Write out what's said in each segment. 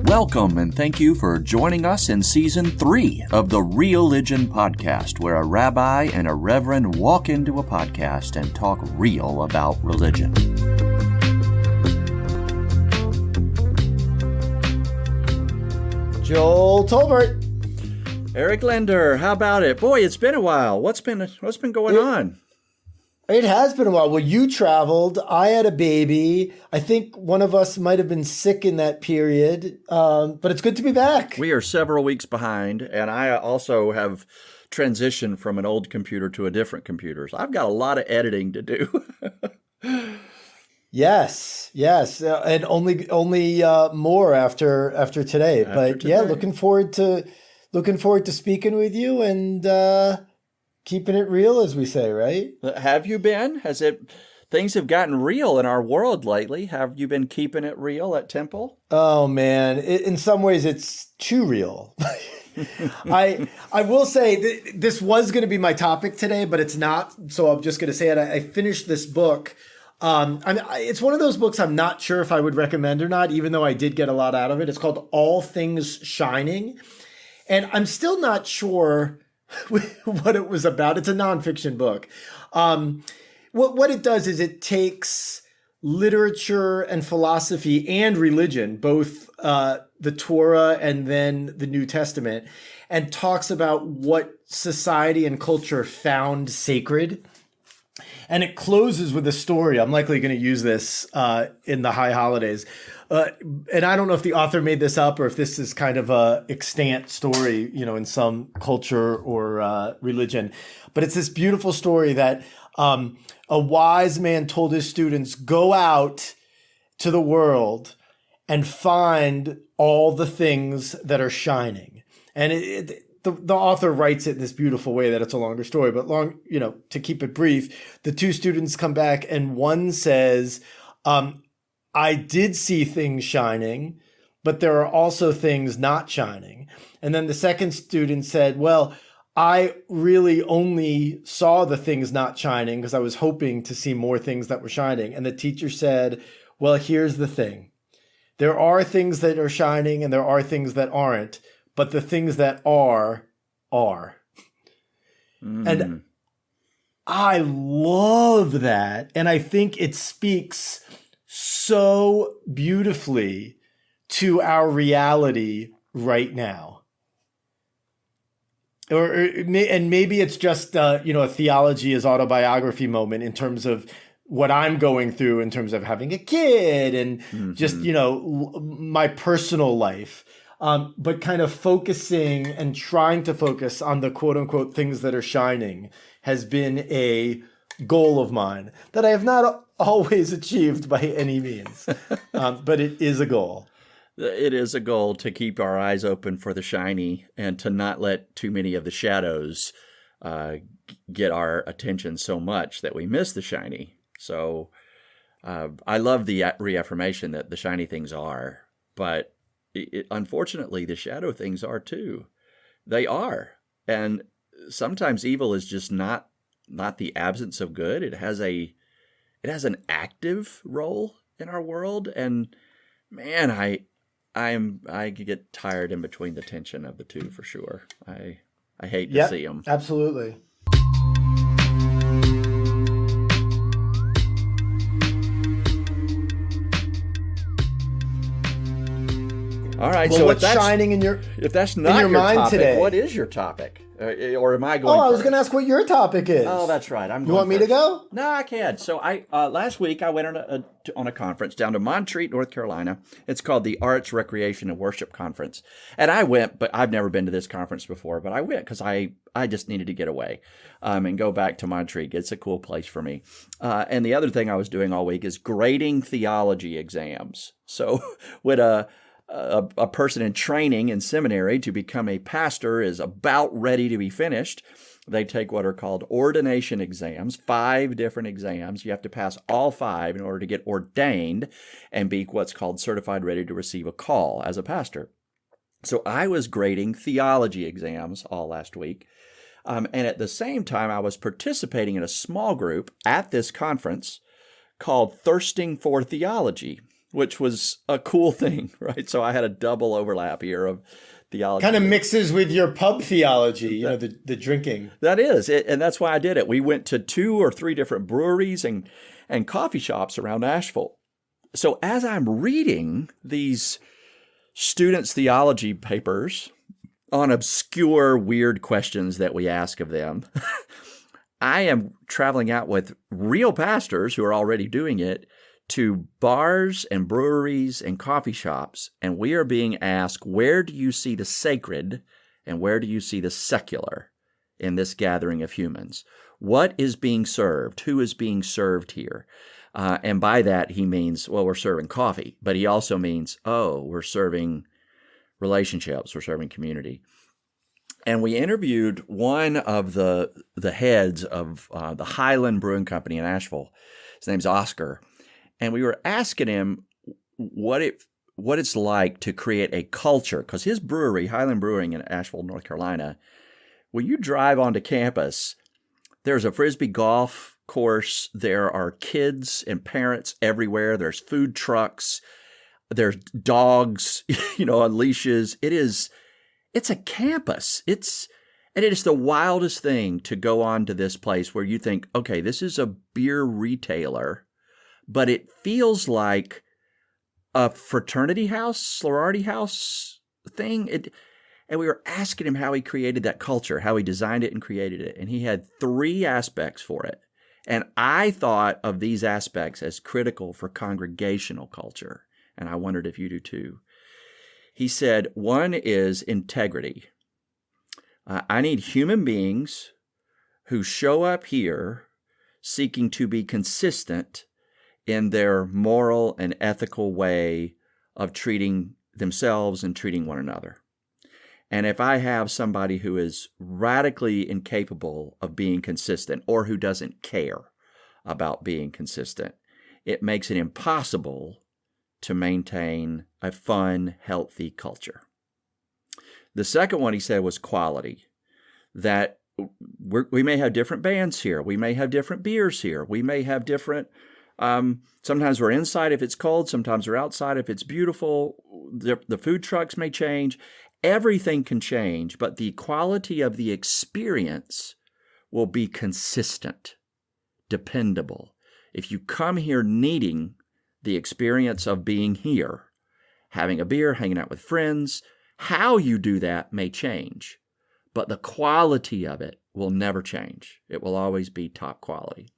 Welcome and thank you for joining us in Season 3 of the Religion Podcast, where a rabbi and a reverend walk into a podcast and talk real about religion. Joel Tolbert. Eric Linder, how about it? Boy, it's been a while. What's been going on? It has been a while. Well, you traveled. I had a baby. I think one of us might have been sick in that period, but it's good to be back. We are several weeks behind, and I also have transitioned from an old computer to a different computer. So I've got a lot of editing to do. Yes, and only more after today. But yeah, looking forward to speaking with you and keeping it real, as we say, right? Have you been? Things have gotten real in our world lately. Have you been keeping it real at Temple? Oh man, in some ways it's too real. I will say this was going to be my topic today, but it's not. So I'm just going to say it. I finished this book. It's one of those books I'm not sure if I would recommend or not, even though I did get a lot out of it. It's called All Things Shining. And I'm still not sure what it was about. It's a nonfiction book. What it does is it takes literature and philosophy and religion, both the Torah and then the New Testament, and talks about what society and culture found sacred. And it closes with a story. I'm likely going to use this in the high holidays. And I don't know if the author made this up or if this is kind of a extant story, in some culture or religion. But it's this beautiful story that a wise man told his students, go out to the world and find all the things that are shining. And the author writes it in this beautiful way that it's a longer story, but to keep it brief, the two students come back and one says, I did see things shining, but there are also things not shining. And then the second student said, well, I really only saw the things not shining because I was hoping to see more things that were shining. And the teacher said, well, here's the thing. There are things that are shining and there are things that aren't, but the things that are. And I love that. And I think it speaks so beautifully to our reality right now. And maybe it's just, a theology is autobiography moment in terms of what I'm going through in terms of having a kid and just, my personal life. But kind of focusing and trying to focus on the quote unquote things that are shining has been a goal of mine that I have not always achieved by any means. But it is a goal. It is a goal to keep our eyes open for the shiny and to not let too many of the shadows get our attention so much that we miss the shiny. So I love the reaffirmation that the shiny things are, but unfortunately, the shadow things are too. They are. And sometimes evil is just not the absence of good. It has an active role in our world. And man, I get tired in between the tension of the two for sure. I hate to see them. Absolutely. All right. Well, so what's shining if that's not your mind topic, today? What is your topic? Or am I going? I was going to ask what your topic is. Oh, that's right. You want me to go? No, I can't. So last week I went on a conference down to Montreat, North Carolina. It's called the Arts, Recreation, and Worship Conference. And I went, but I've never been to this conference before. But I went because I just needed to get away and go back to Montreat. It's a cool place for me. And the other thing I was doing all week is grading theology exams. So when a person in training in seminary to become a pastor is about ready to be finished, they take what are called ordination exams, 5 different exams. You have to pass all 5 in order to get ordained and be what's called certified ready to receive a call as a pastor. So I was grading theology exams all last week. And at the same time, I was participating in a small group at this conference called Thirsting for Theology. which was a cool thing, right? So I had a double overlap here of theology. Kind of mixes with your pub theology, the drinking. That is it, and that's why I did it. We went to 2 or 3 different breweries and coffee shops around Nashville. So as I'm reading these students' theology papers on obscure, weird questions that we ask of them, I am traveling out with real pastors who are already doing it to bars and breweries and coffee shops, and we are being asked, where do you see the sacred and where do you see the secular in this gathering of humans? What is being served? Who is being served here? And by that, he means, well, we're serving coffee, but he also means, we're serving relationships, we're serving community. And we interviewed one of the heads of the Highland Brewing Company in Nashville. His name's Oscar. And we were asking him what it's like to create a culture, because his brewery, Highland Brewing in Asheville, North Carolina, when you drive onto campus, there's a Frisbee golf course, there are kids and parents everywhere, there's food trucks, there's dogs, on leashes. It's a campus. And it is the wildest thing to go on to this place where you think, okay, this is a beer retailer, but it feels like a fraternity house, sorority house thing. And we were asking him how he created that culture, how he designed it and created it. And he had 3 aspects for it. And I thought of these aspects as critical for congregational culture. And I wondered if you do too. He said, 1 is integrity. I need human beings who show up here seeking to be consistent in their moral and ethical way of treating themselves and treating one another. And if I have somebody who is radically incapable of being consistent or who doesn't care about being consistent, it makes it impossible to maintain a fun, healthy culture. The second one he said was quality, that we may have different bands here. We may have different beers here. We may have different, sometimes we're inside if it's cold. Sometimes we're outside if it's beautiful. The food trucks may change. Everything can change, but the quality of the experience will be consistent, dependable. If you come here needing the experience of being here, having a beer, hanging out with friends, how you do that may change, but the quality of it will never change. It will always be top quality.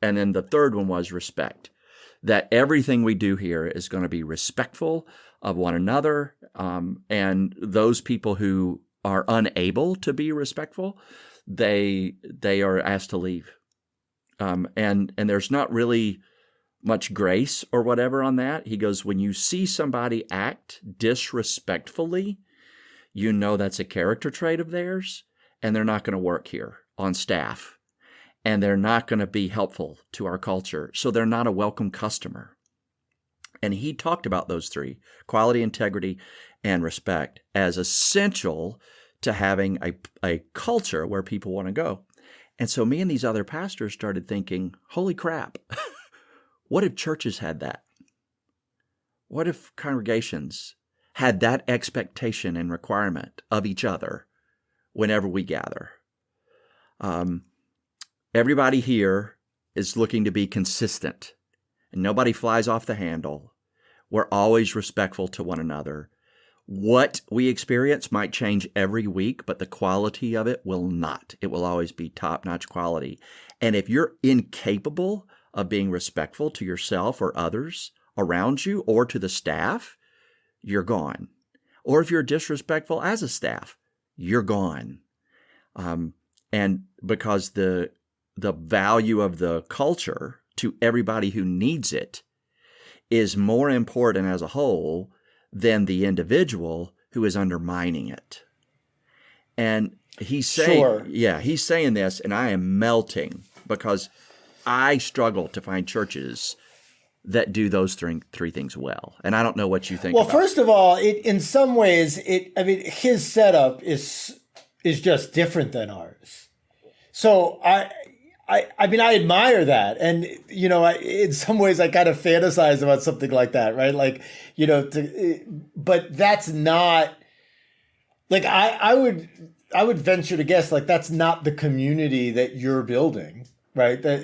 And then the third one was respect, that everything we do here is going to be respectful of one another, and those people who are unable to be respectful, they are asked to leave. And there's not really much grace or whatever on that. He goes, when you see somebody act disrespectfully, you know that's a character trait of theirs, and they're not going to work here on staff, and they're not going to be helpful to our culture, so they're not a welcome customer. And he talked about those 3, quality, integrity, and respect, as essential to having a culture where people want to go. And so me and these other pastors started thinking, holy crap, what if churches had that? What if congregations had that expectation and requirement of each other whenever we gather? Everybody here is looking to be consistent, and nobody flies off the handle. We're always respectful to one another. What we experience might change every week, but the quality of it will not. It will always be top-notch quality. And if you're incapable of being respectful to yourself or others around you or to the staff, you're gone. Or if you're disrespectful as a staff, you're gone. And because the value of the culture to everybody who needs it is more important as a whole than the individual who is undermining it. And he's saying, he's saying this, and I am melting because I struggle to find churches that do those three things well. And I don't know what you think about. Well, first of all, in some ways, his setup is just different than ours. So I mean, I admire that. And, in some ways I kind of fantasize about something like that, right? Like, but that's not like, I would venture to guess, like, that's not the community that you're building, right? That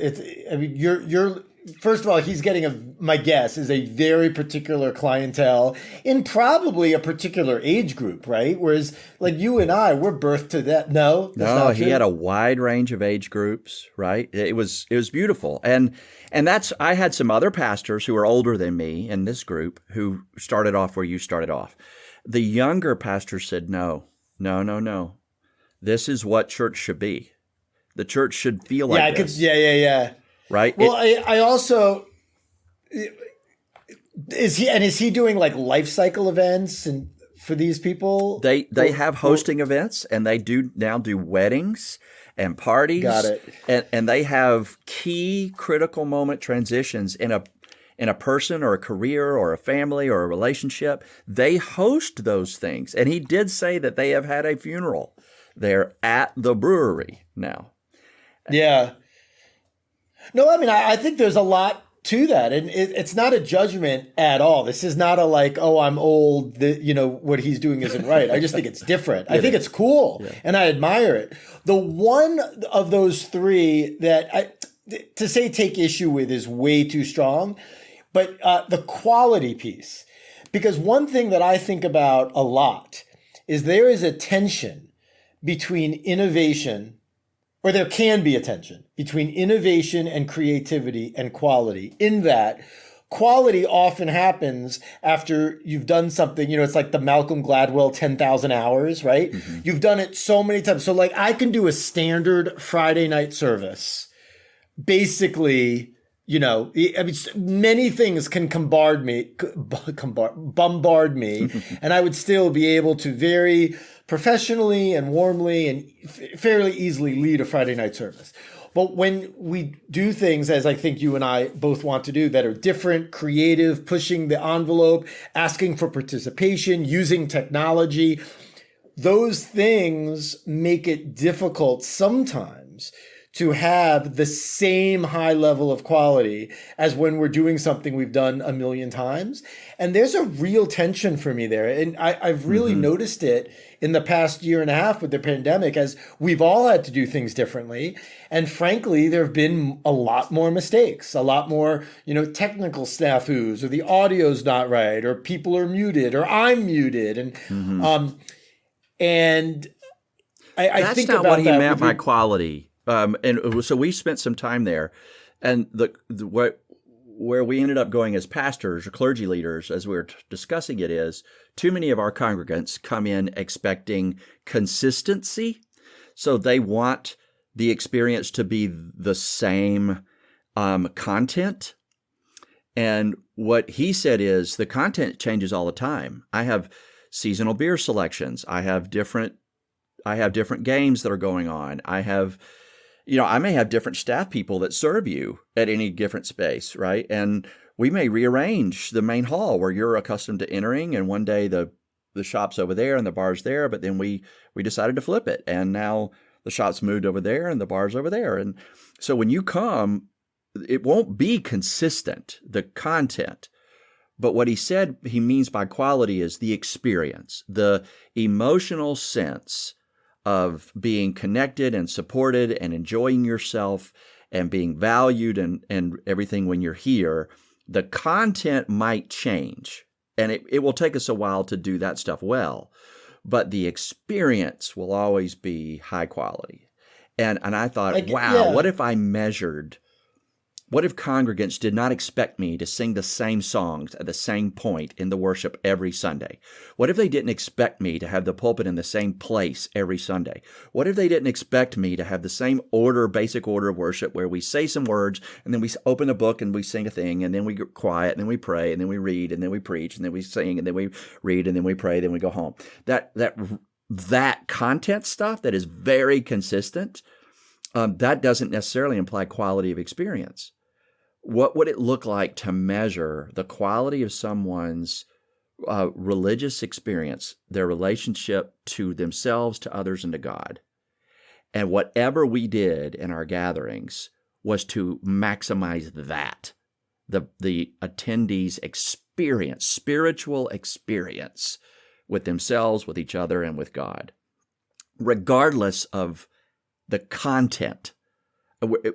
I mean, you're, first of all, he's getting my guess is a very particular clientele in probably a particular age group, right? Whereas like you and I, we're birthed to that. No, that's No, not he true. had a wide range of age groups, right? It was beautiful. And that's I had some other pastors who were older than me in this group who started off where you started off. The younger pastors said, no, no, no, no. This is what church should be. The church should feel like this. Yeah. Right? Well, I also is he doing like life cycle events and for these people? They have hosting events, and they now do weddings and parties. Got it. And they have key critical moment transitions in a person or a career or a family or a relationship. They host those things. And he did say that they have had a funeral there at the brewery now. Yeah. No, I mean, I think there's a lot to that. And it's not a judgment at all. This is not a like, oh, I'm old, what he's doing isn't right. I just think it's different. I think it's cool, and I admire it. The one of those three that to say take issue with is way too strong, but the quality piece. Because one thing that I think about a lot is there is a tension between innovation, or there can be a tension between innovation and creativity and quality, in that quality often happens after you've done something, it's like the Malcolm Gladwell 10,000 hours, right? Mm-hmm. You've done it so many times. So like I can do a standard Friday night service. Basically, I mean, many things can bombard me, and I would still be able to very professionally and warmly and fairly easily lead a Friday night service. But when we do things, as I think you and I both want to do, that are different, creative, pushing the envelope, asking for participation, using technology, those things make it difficult sometimes to have the same high level of quality as when we're doing something we've done a million times. And there's a real tension for me there. And I've really noticed it in the past year and a half with the pandemic, as we've all had to do things differently. And frankly, there have been a lot more mistakes, a lot more, technical snafus, or the audio's not right, or people are muted, or I'm muted. And, I think about what he that meant by quality. And so we spent some time there, and where we ended up going as pastors or clergy leaders, as we were discussing it, is too many of our congregants come in expecting consistency. So they want the experience to be the same content. And what he said is the content changes all the time. I have seasonal beer selections. I have different games that are going on. I may have different staff people that serve you at any different space, right? And we may rearrange the main hall where you're accustomed to entering, and one day the shop's over there and the bar's there, but then we decided to flip it, and now the shop's moved over there and the bar's over there. And so when you come, it won't be consistent, the content. But what he said he means by quality is the experience, the emotional sense of being connected and supported and enjoying yourself and being valued and everything when you're here. The content might change, and it will take us a while to do that stuff well, but the experience will always be high quality. And I thought, what if I measured, what if congregants did not expect me to sing the same songs at the same point in the worship every Sunday? What if they didn't expect me to have the pulpit in the same place every Sunday? What if they didn't expect me to have the same basic order of worship, where we say some words and then we open a book and we sing a thing, and then we get quiet and then we pray and then we read and then we preach and then we sing and then we read and then we pray, then we go home? That content stuff that is very consistent, that doesn't necessarily imply quality of experience. What would it look like to measure the quality of someone's religious experience, their relationship to themselves, to others, and to God? And whatever we did in our gatherings was to maximize that, the attendees' experience, spiritual experience with themselves, with each other, and with God, regardless of the content.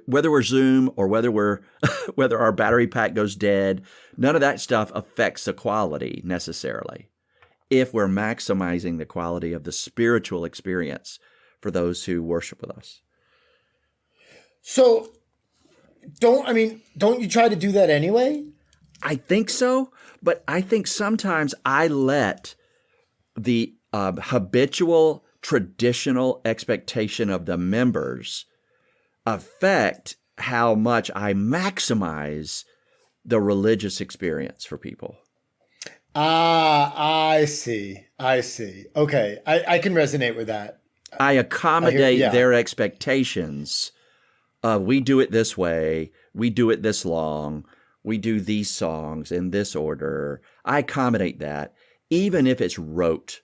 Whether we're Zoom or whether our battery pack goes dead, none of that stuff affects the quality necessarily, if we're maximizing the quality of the spiritual experience for those who worship with us. So don't you try to do that anyway? I think so, but I think sometimes I let the habitual, traditional expectation of the members affect how much I maximize the religious experience for people. I see. Okay. I can resonate with that. I accommodate their expectations. We do it this way. We do it this long. We do these songs in this order. I accommodate that, even if it's rote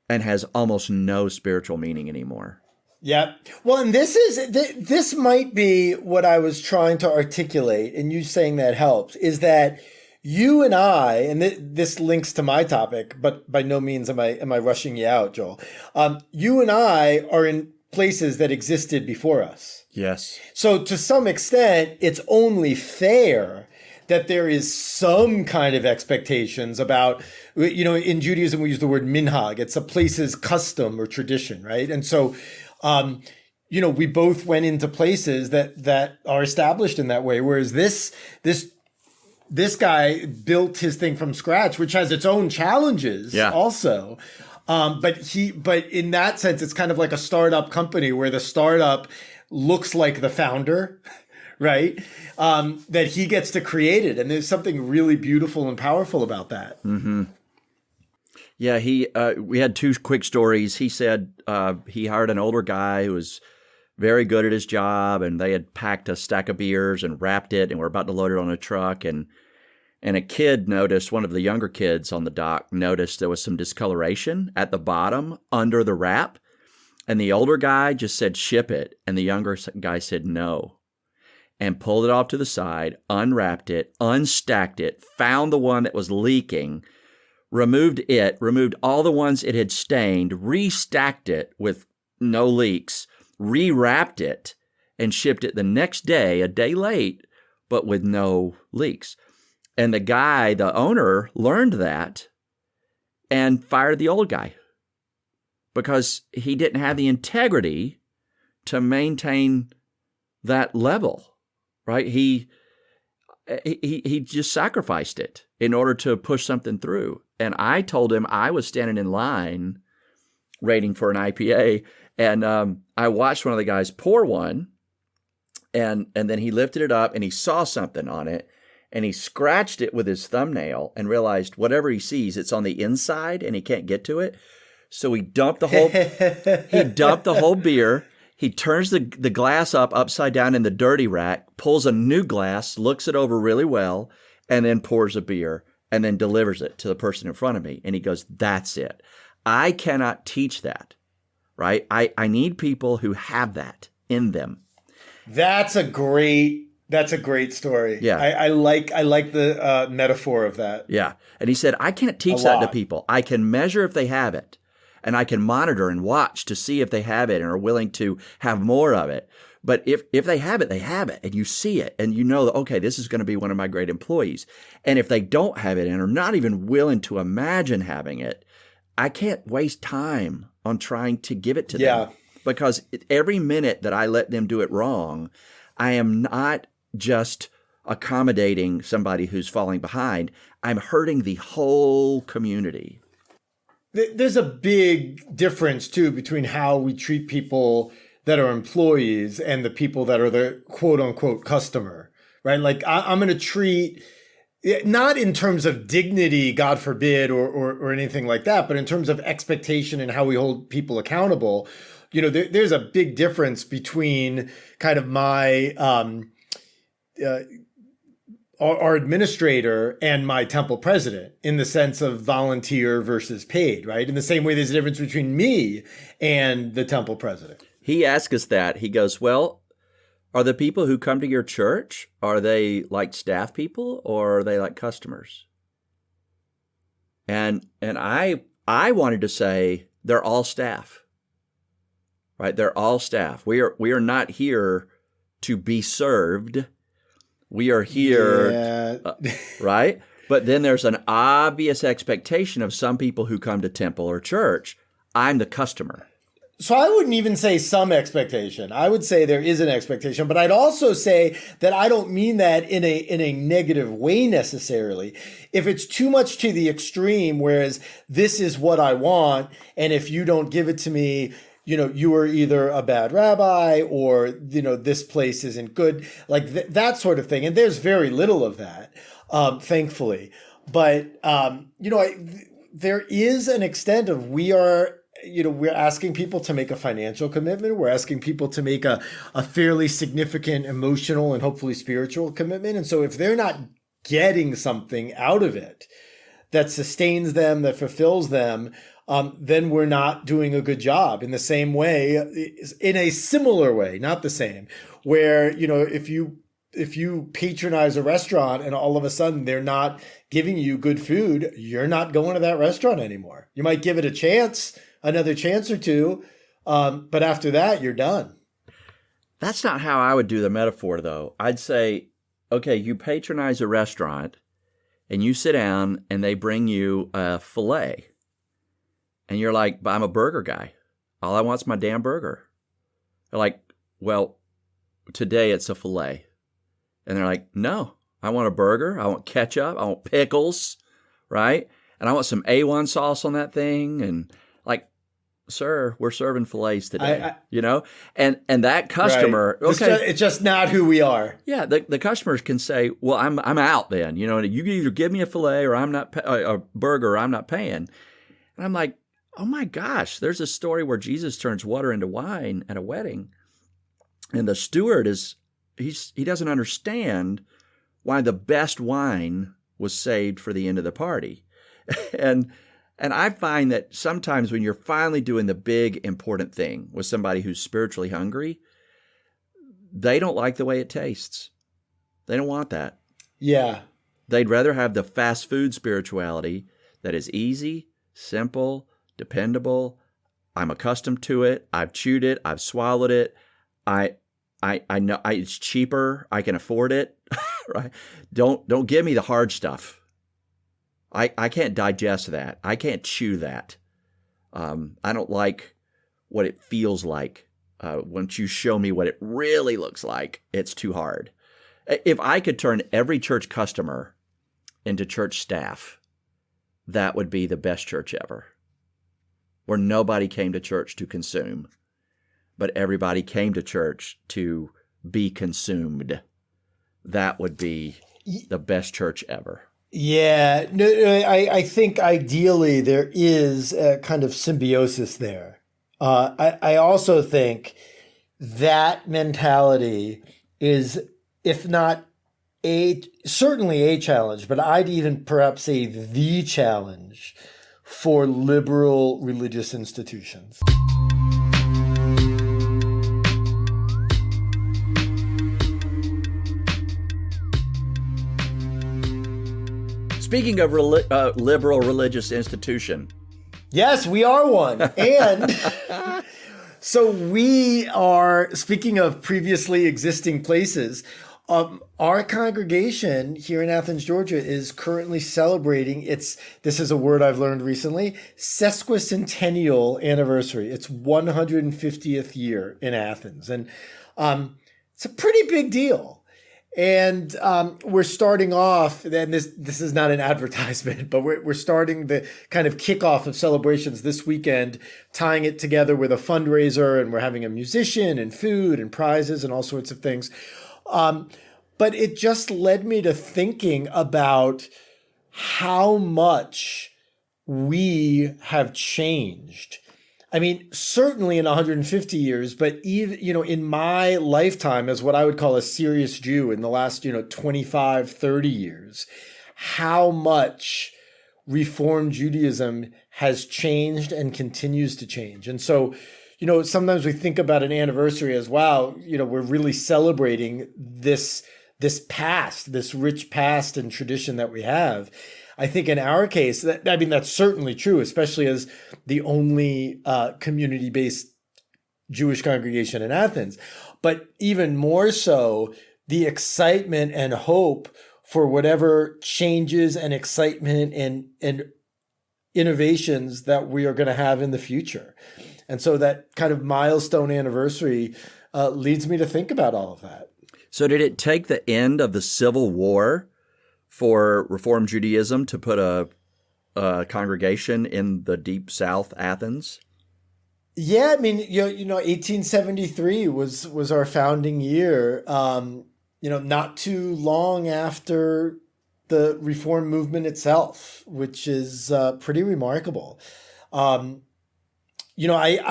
and has almost no spiritual meaning anymore. Yeah. Well, and this might be what I was trying to articulate, and you saying that helps, is that you and I, and this links to my topic, but by no means am I rushing you out, Joel. You and I are in places that existed before us. Yes. So to some extent, it's only fair that there is some kind of expectations about, in Judaism, we use the word minhag. It's a place's custom or tradition, right? And so, we both went into places that are established in that way. Whereas this guy built his thing from scratch, which has its own challenges also. But in that sense, it's kind of like a startup company where the startup looks like the founder, right? That he gets to create it. And there's something really beautiful and powerful about that. Mm-hmm. Yeah, we had two quick stories. He said he hired an older guy who was very good at his job, and they had packed a stack of beers and wrapped it, and were about to load it on a truck. And a kid noticed, one of the younger kids on the dock noticed there was some discoloration at the bottom under the wrap. And the older guy just said, "Ship it." And the younger guy said, "No." And pulled it off to the side, unwrapped it, unstacked it, found the one that was leaking, removed all the ones it had stained, restacked it with no leaks, rewrapped it, and shipped it the next day, a day late, but with no leaks. And the guy, the owner, learned that and fired the old guy because he didn't have the integrity to maintain that level, right? He just sacrificed it in order to push something through. And I told him, I was standing in line waiting for an IPA, and I watched one of the guys pour one, and then he lifted it up and he saw something on it, and he scratched it with his thumbnail and realized whatever he sees, it's on the inside and he can't get to it. So he dumped the whole beer. He turns the glass upside down in the dirty rack, pulls a new glass, looks it over really well, and then pours a beer and then delivers it to the person in front of me. And he goes, "That's it. I cannot teach that, right? I need people who have that in them." That's a great story. Yeah. I like the metaphor of that. Yeah. And he said, "I can't teach that to people. I can measure if they have it, and I can monitor and watch to see if they have it and are willing to have more of it. But if they have it, they have it, and you see it, and you know that, okay, this is going to be one of my great employees. And if they don't have it and are not even willing to imagine having it, I can't waste time on trying to give it to them. Because every minute that I let them do it wrong, I am not just accommodating somebody who's falling behind. I'm hurting the whole community." There's a big difference, too, between how we treat people that are employees and the people that are the quote unquote customer, right? Like I'm going to treat, not in terms of dignity, God forbid, or anything like that, but in terms of expectation and how we hold people accountable. There's a big difference between kind of my, our administrator and my temple president in the sense of volunteer versus paid, right? In the same way, there's a difference between me and the temple president. He asked us that. He goes, "Well, Are the people who come to your church, are they like staff people or are they like customers? And I wanted to say they're all staff. Right? They're all staff. We are not here to be served. We are here, right? But then there's an obvious expectation of some people who come to temple or church. I'm the customer. So I wouldn't even say some expectation. I would say there is an expectation, but I'd also say that I don't mean that in a negative way necessarily. If it's too much to the extreme, whereas this is what I want, and if you don't give it to me, you are either a bad rabbi or, this place isn't good, like that sort of thing. And there's very little of that, thankfully. But, there is an extent of we're asking people to make a financial commitment. We're asking people to make a fairly significant emotional and hopefully spiritual commitment. And so if they're not getting something out of it that sustains them, that fulfills them, then we're not doing a good job. In the same way, in a similar way, not the same, where, if you patronize a restaurant and all of a sudden they're not giving you good food, you're not going to that restaurant anymore. You might give it another chance or two, but after that, you're done. That's not how I would do the metaphor, though. I'd say, okay, you patronize a restaurant and you sit down and they bring you a filet. And you're like, but I'm a burger guy. All I want's my damn burger. They're like, well, today it's a filet. And they're like, no, I want a burger. I want ketchup. I want pickles, right? And I want some A1 sauce on that thing. And like, sir, we're serving fillets today, And that customer, right. Okay, it's just not who we are. Yeah, the customers can say, well, I'm out then. You can either give me a filet or I'm not a burger. Or I'm not paying. And I'm like, oh my gosh, there's a story where Jesus turns water into wine at a wedding. And the steward he doesn't understand why the best wine was saved for the end of the party. And I find that sometimes when you're finally doing the big important thing with somebody who's spiritually hungry, they don't like the way it tastes. They don't want that. Yeah. They'd rather have the fast food spirituality that is easy, simple, dependable. I'm accustomed to it. I've chewed it. I've swallowed it. I know it's cheaper. I can afford it. Right? Don't give me the hard stuff. I can't digest that. I can't chew that. I don't like what it feels like. Once you show me what it really looks like, it's too hard. If I could turn every church customer into church staff, that would be the best church ever. Where nobody came to church to consume, but everybody came to church to be consumed. That would be the best church ever. Yeah, no, I think ideally there is a kind of symbiosis there. I also think that mentality is, if not certainly a challenge, but I'd even perhaps say the challenge for liberal religious institutions. Speaking of liberal religious institution. Yes, we are one. And so we are, speaking of previously existing places, our congregation here in Athens, Georgia is currently celebrating this is a word I've learned recently, Sesquicentennial anniversary. It's 150th year in Athens. And it's a pretty big deal. And we're starting off, and this is not an advertisement, but we're starting the kind of kickoff of celebrations this weekend, tying it together with a fundraiser, and we're having a musician and food and prizes and all sorts of things. But it just led me to thinking about how much we have changed. I mean, certainly in 150 years, but even, in my lifetime as what I would call a serious Jew in the last, 25, 30 years, how much Reform Judaism has changed and continues to change. And so sometimes we think about an anniversary as, wow, we're really celebrating this past, this rich past and tradition that we have. I think in our case, that's certainly true, especially as the only community-based Jewish congregation in Athens. But even more so, the excitement and hope for whatever changes and excitement and innovations that we are going to have in the future. And so that kind of milestone anniversary leads me to think about all of that. So did it take the end of the Civil War for Reform Judaism to put a congregation in the deep South, Athens? Yeah, I mean, 1873 was our founding year. Not too long after the Reform movement itself, which is pretty remarkable. I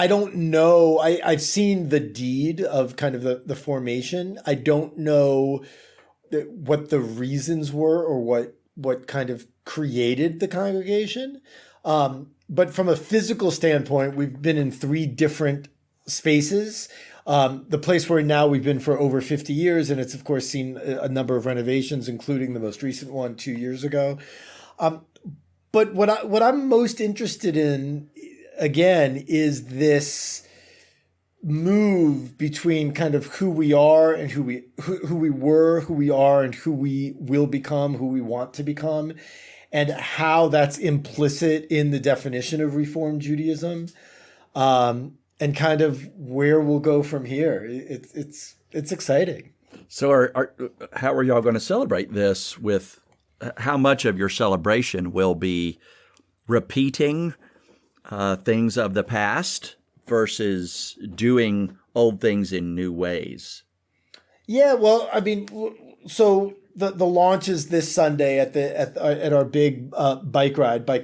don't know. I've seen the deed of kind of the formation. I don't know what the reasons were or what kind of created the congregation. But from a physical standpoint, we've been in 3 different spaces. The place where now we've been for over 50 years, and it's of course seen a number of renovations, including the most recent one 2 years ago. But what I'm most interested in, again, is this move between kind of who we are and who we were, who we are, and who we will become, who we want to become, and how that's implicit in the definition of Reform Judaism, and kind of where we'll go from here. It's exciting. So, how are y'all going to celebrate this? With how much of your celebration will be repeating things of the past versus doing old things in new ways? Yeah, well, I mean, so the launch is this Sunday at our big bike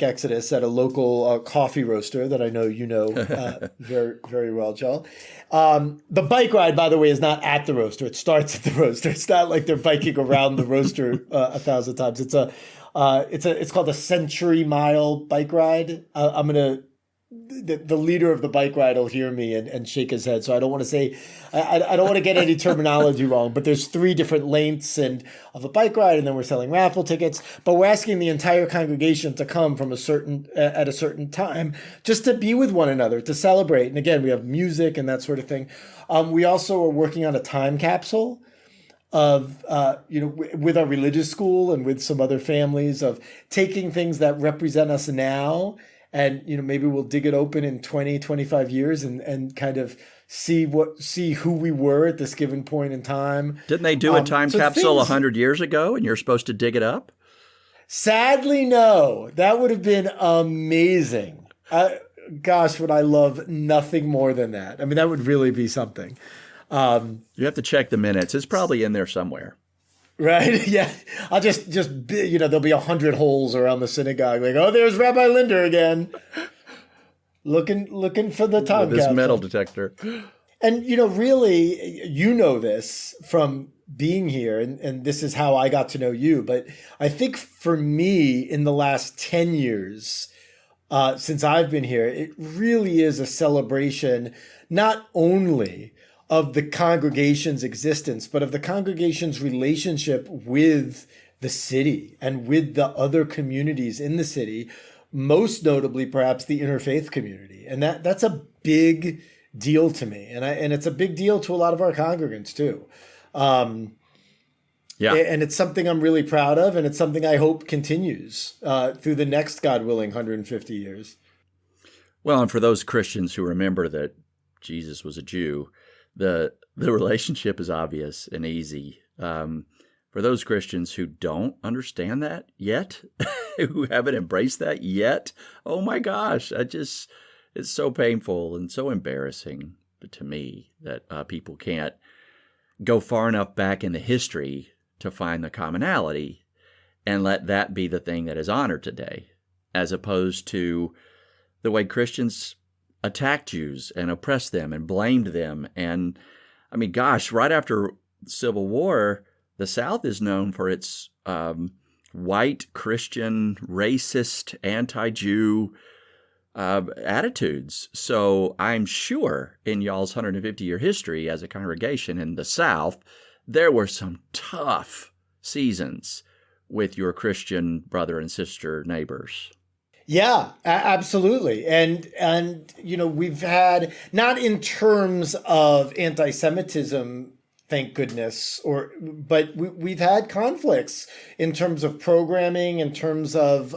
exodus at a local coffee roaster that I know very, very well, Joel. The bike ride, by the way, is not at the roaster. It starts at the roaster. It's not like they're biking around the roaster 1,000 times. It's called a Century Mile bike ride. The leader of the bike ride will hear me and shake his head. So I don't want to say, I don't want to get any terminology wrong, but there's 3 different lengths of a bike ride, and then we're selling raffle tickets, but we're asking the entire congregation to come from at a certain time, just to be with one another, to celebrate. And again, we have music and that sort of thing. We also are working on a time capsule of, with our religious school and with some other families, of taking things that represent us now. And, maybe we'll dig it open in 20, 25 years and kind of see who we were at this given point in time. Didn't they do a time capsule 100 years ago and you're supposed to dig it up? Sadly, no. That would have been amazing. Gosh, would I love nothing more than that. I mean, that would really be something. You have to check the minutes. It's probably in there somewhere. Right. Yeah. I'll just there'll be 100 holes around the synagogue. Like, oh, there's Rabbi Linder again, looking for the time with his capsule. metal detector. And really, this from being here, and this is how I got to know you. But I think for me, in the last 10 years, since I've been here, it really is a celebration, not only of the congregation's existence, but of the congregation's relationship with the city and with the other communities in the city, most notably perhaps the interfaith community. And that's a big deal to me. And it's a big deal to a lot of our congregants too. Yeah. And it's something I'm really proud of, and it's something I hope continues through the next, God willing, 150 years. Well, and for those Christians who remember that Jesus was a Jew, the relationship is obvious and easy. For those Christians who don't understand that yet, who haven't embraced that yet, oh my gosh, it's so painful and so embarrassing to me that people can't go far enough back in the history to find the commonality and let that be the thing that is honored today, as opposed to the way Christians attacked Jews and oppressed them and blamed them. And I mean, gosh, right after the Civil War, the South is known for its white, Christian, racist, anti-Jew attitudes. So I'm sure in y'all's 150-year history as a congregation in the South, there were some tough seasons with your Christian brother and sister neighbors. Yeah, absolutely. And we've had, not in terms of anti-Semitism, thank goodness, but we've had conflicts in terms of programming, in terms of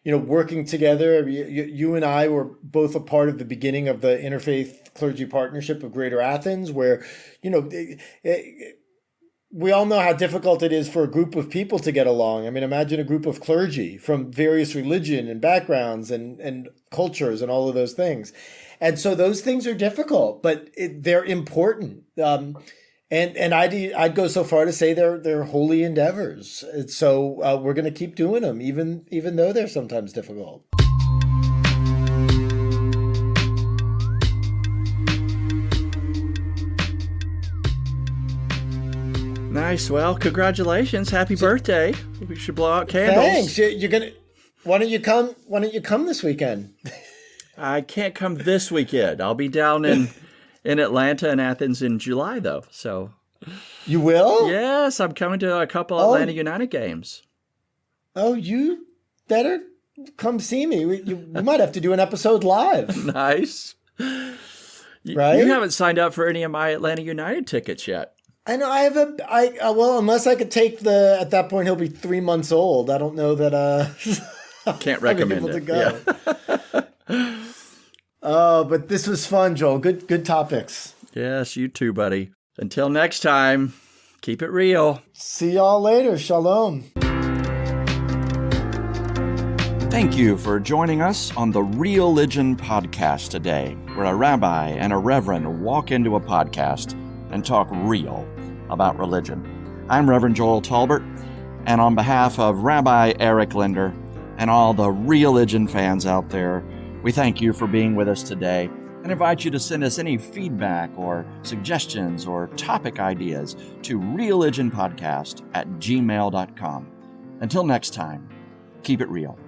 working together. You and I were both a part of the beginning of the Interfaith Clergy Partnership of Greater Athens, where we all know how difficult it is for a group of people to get along. I mean, imagine a group of clergy from various religion and backgrounds and cultures and all of those things. And so those things are difficult, but they're important. And I'd go so far to say they're holy endeavors. And so we're going to keep doing them, even though they're sometimes difficult. Nice. Well, congratulations. Happy birthday. We should blow out candles. Thanks. Why don't you come this weekend? I can't come this weekend. I'll be down in Atlanta and Athens in July, though. So you will? Yes, I'm coming to a couple Atlanta United games. Oh, you better come see me. We might have to do an episode live. Nice. Right? You haven't signed up for any of my Atlanta United tickets yet. I know well, unless I could take at that point, he'll be 3 months old. I don't know that, can't recommend it. To go. Yeah. Oh, but this was fun, Joel. Good topics. Yes, you too, buddy. Until next time, keep it real. See y'all later. Shalom. Thank you for joining us on the Religion Podcast today, where a rabbi and a reverend walk into a podcast and talk real about religion. I'm Reverend Joel Talbert, and on behalf of Rabbi Eric Linder and all the Religion fans out there, we thank you for being with us today and invite you to send us any feedback or suggestions or topic ideas to religionpodcast@gmail.com. Until next time, keep it real.